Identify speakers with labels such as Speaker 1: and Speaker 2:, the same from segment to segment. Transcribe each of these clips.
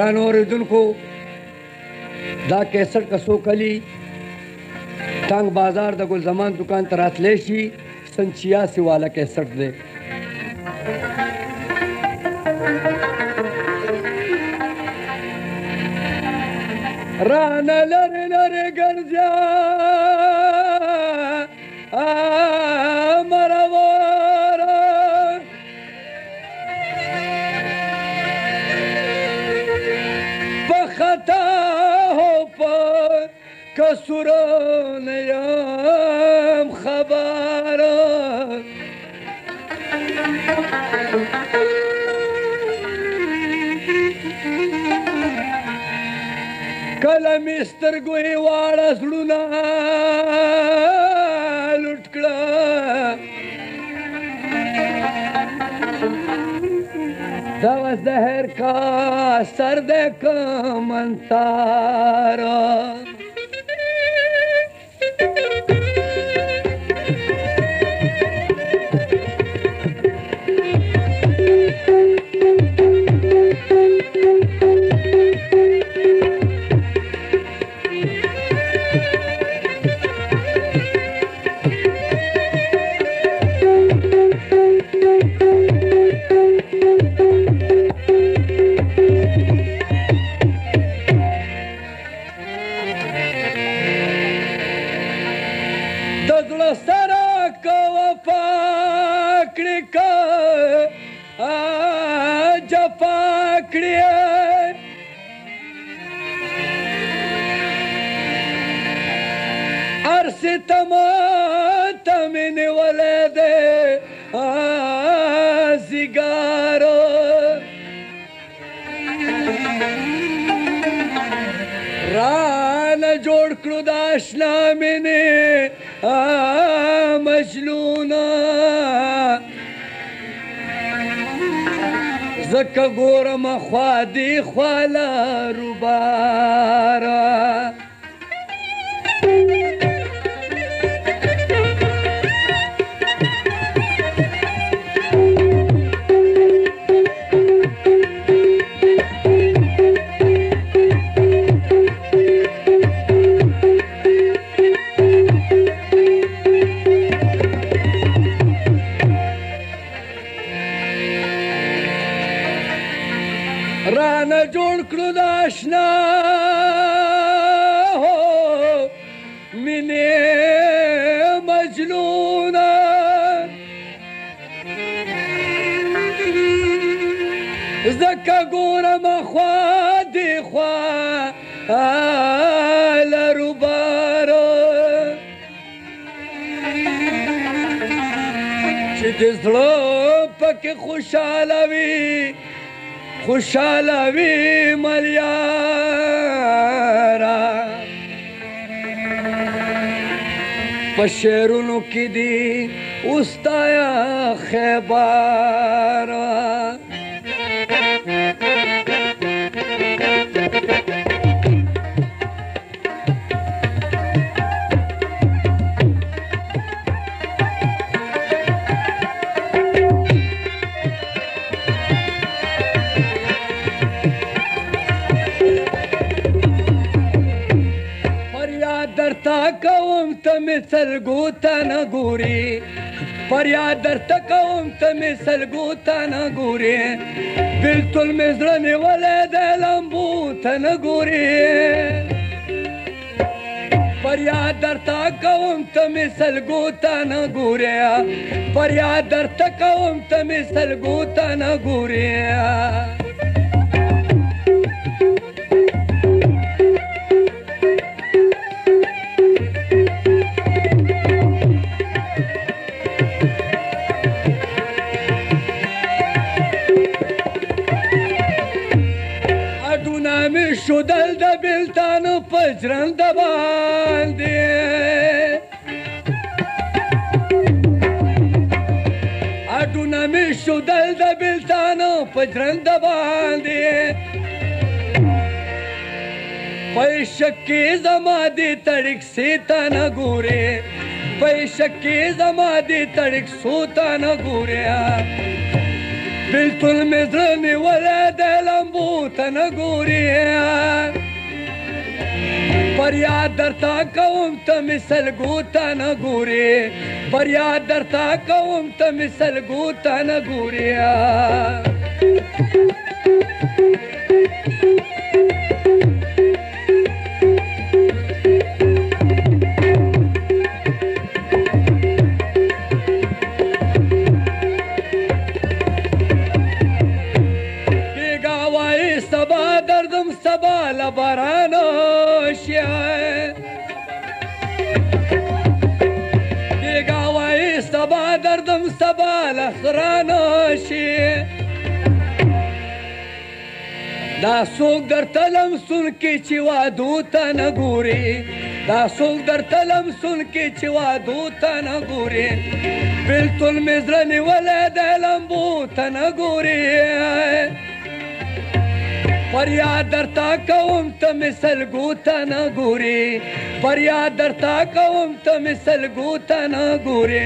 Speaker 1: ګرانو اوریدونکو دا کیسټ که څوک کلي ټانګ بازار د ګل زمان دکان ته راتلی شي سن 86 والا کیسټ دی رانه لرې لرې ګرځه مرور په خطا هو په کسور نه یم خبر کله مې سترګو یې واړه زړونه لوټ کړه دغه زهر کا سر د کمنتار جوړ کړو د اشنا مینې مجنونه زکه ګورم خوا دې خوا لروباره رانه جوړ کړو د اشنا مینې مجنونه زکه ګورم خوا دې خوا لروباره چې د زړه پکې خوشحاله وي خوشحاله وي ملیاره په شعرونو کې دي اوستایا خیباره درته کوم ته مې سلګو ته نه ګورې فریاد درته کوم ته مې سلګو ته نه ګورې بلتون مې زړه نیولی دی لمبو ته نه ګورې فریاد درته کوم ته مې سلګو ته نه ګورې فریاد درته کوم ته مې سلګو ته نه ګورې شودل د بلتانو په ژرنده باندې اډونه مې شودل د بلتانو په ژرنده باندې په شکې زما دې تړک سي ته نه ګورې په شکې زما دې تړک سو ته نه ګورې بلتل مزرني ولد لمبو تنګوري فریاد درتا کوم ته مثل ګوتا نه ګوري فریاد درتا کوم ته مثل ګوتا نه ګوري سبا دردم سبا لبرانو شیعه دیگا وای سبا دردم سبا لخرانو شیعه دا سوک در تلم سن کی چی وادو تا نگوری دا سوک در تلم سن کی چی وادو تا نگوری بلتل مزرنی ولد لمبو تا نگوری فریاد درتا کوم ته مثل ګوتا نه ګوري فریاد درتا کوم ته مثل ګوتا نه ګوري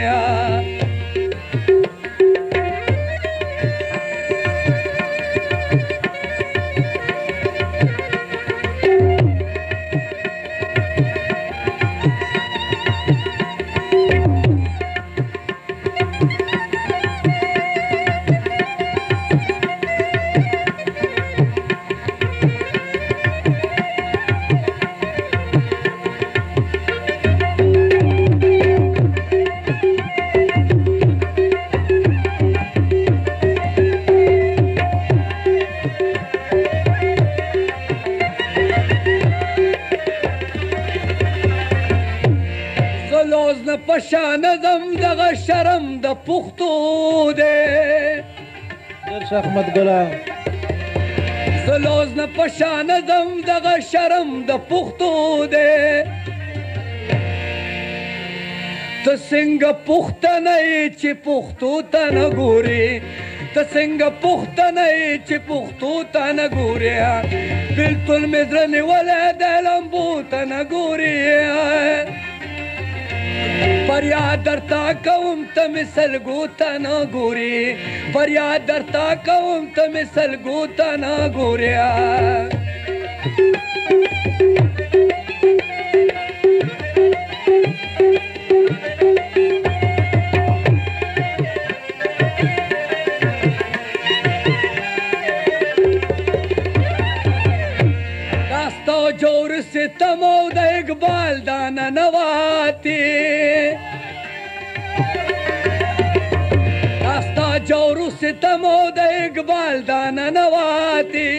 Speaker 1: لوز نه پشان دم دغه شرم د پختو دی
Speaker 2: شیخ احمد ګلان
Speaker 1: لوز نه پشان دم دغه شرم د پختو دی ته څنګه پښتنه چې پښتو ته نه ګوري ته څنګه پښتنه چې پښتو ته نه ګوري بلتل مزرنې ولد لمبو ته نه ګوري فریاد درتا کوم ته مثل ګوتا نه ګوري فریاد درتا کوم ته مثل ګوتا نه ګوري داستا جور ستم او د اقبال دانه نواتی جورو ستمو د اقبال دانه نواتی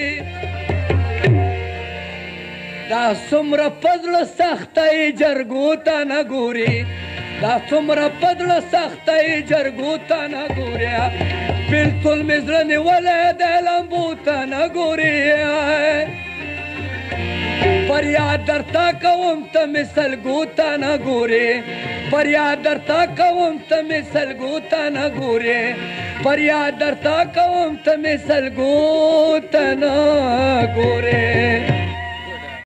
Speaker 1: دا څومره پزړه سختۍ جرګو ته نه ګوري دا څومره پزړه سختۍ جرګو ته نه ګوري بلتل مزرنې ولد لمبو ته نه ګوري فریاد درتا کوم ته مثل ګوتا نه ګوري فریاد درتا کوم ته مثل ګوتا نه ګوري فریاد درتا کوم ته مثل ګوتا نه ګوري